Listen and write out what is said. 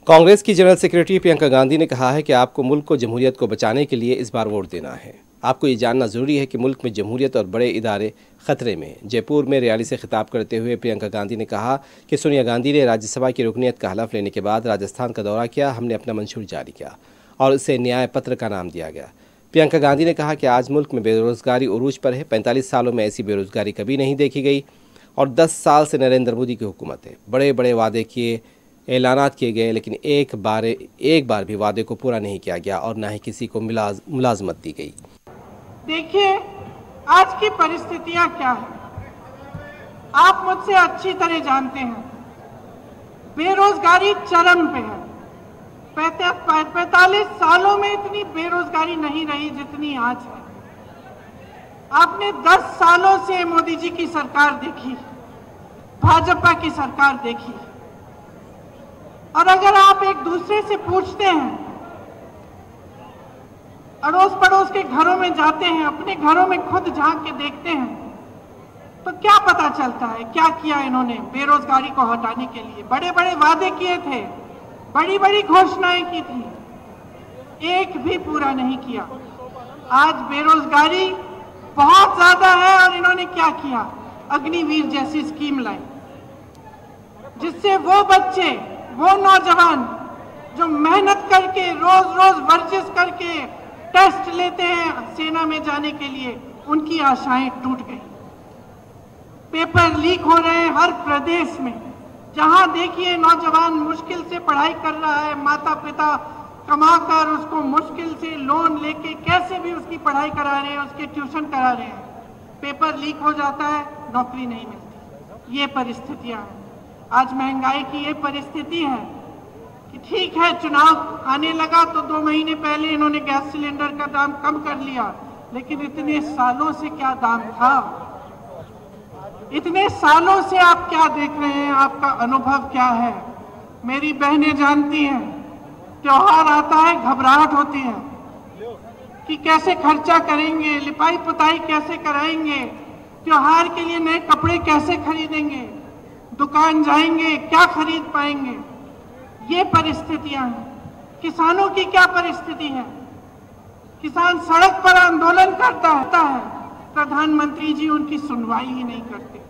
कांग्रेस की general secretary Priyanka Gandhi ने कहा है कि आपको मुल्क को जमहूरियत को बचाने के लिए इस बार वोट देना है। आपको ये जानना जरूरी है कि मुल्क में जमहूरियत और बड़े इदारे खतरे में। जयपुर में रैली से खिताब करते हुए प्रियंका गांधी ने कहा कि सोनिया गांधी ने राज्यसभा की रुकनीत का हलफ लेने के बाद राजस्थान का दौरा किया। हमने अपना मंशूर जारी किया और इसे न्याय पत्र का नाम दिया गया। प्रियंका गांधी ने कहा कि आज मुल्क में बेरोजगारी उरूज पर है। 45 सालों में ऐसी बेरोजगारी कभी नहीं देखी गई और 10 साल से नरेंद्र मोदी की हुकूमत है। बड़े बड़े वादे किए, ऐलानात किए गए, लेकिन एक बार भी वादे को पूरा नहीं किया गया और न ही किसी को मुलाजमत दी गई। देखिए आज की परिस्थितियां क्या है, आप मुझसे अच्छी तरह जानते हैं। बेरोजगारी चरम पे है। 45 सालों में इतनी बेरोजगारी नहीं रही जितनी आज है। आपने 10 सालों से मोदी जी की सरकार देखी, भाजपा की सरकार देखी, और अगर आप एक दूसरे से पूछते हैं, अड़ोस पड़ोस के घरों में जाते हैं, अपने घरों में खुद झांक के देखते हैं, तो क्या पता चलता है क्या किया इन्होंने बेरोजगारी को हटाने के लिए। बड़े बड़े वादे किए थे, बड़ी बड़ी घोषणाएं की थी, एक भी पूरा नहीं किया। आज बेरोजगारी बहुत ज्यादा है और इन्होंने क्या किया, अग्निवीर जैसी स्कीम लाई, जिससे वो बच्चे, वो नौजवान जो मेहनत करके रोज रोज वर्जिश करके टेस्ट लेते हैं सेना में जाने के लिए, उनकी आशाएं टूट गई। पेपर लीक हो रहे हैं हर प्रदेश में। जहां देखिए नौजवान मुश्किल से पढ़ाई कर रहा है, माता पिता कमाकर उसको मुश्किल से लोन लेके कैसे भी उसकी पढ़ाई करा रहे हैं, उसके ट्यूशन करा रहे हैं, पेपर लीक हो जाता है, नौकरी नहीं मिलती। ये परिस्थितियां हैं। आज महंगाई की ये परिस्थिति है कि ठीक है चुनाव आने लगा तो 2 महीने पहले इन्होंने गैस सिलेंडर का दाम कम कर लिया, लेकिन इतने सालों से क्या दाम था, इतने सालों से आप क्या देख रहे हैं, आपका अनुभव क्या है। मेरी बहनें जानती हैं, त्योहार आता है घबराहट होती है कि कैसे खर्चा करेंगे, लिपाई पुताई कैसे कराएंगे, त्योहार के लिए नए कपड़े कैसे खरीदेंगे, दुकान जाएंगे क्या खरीद पाएंगे। ये परिस्थितियां हैं। किसानों की क्या परिस्थिति है, किसान सड़क पर आंदोलन करता है, प्रधानमंत्री जी उनकी सुनवाई ही नहीं करते।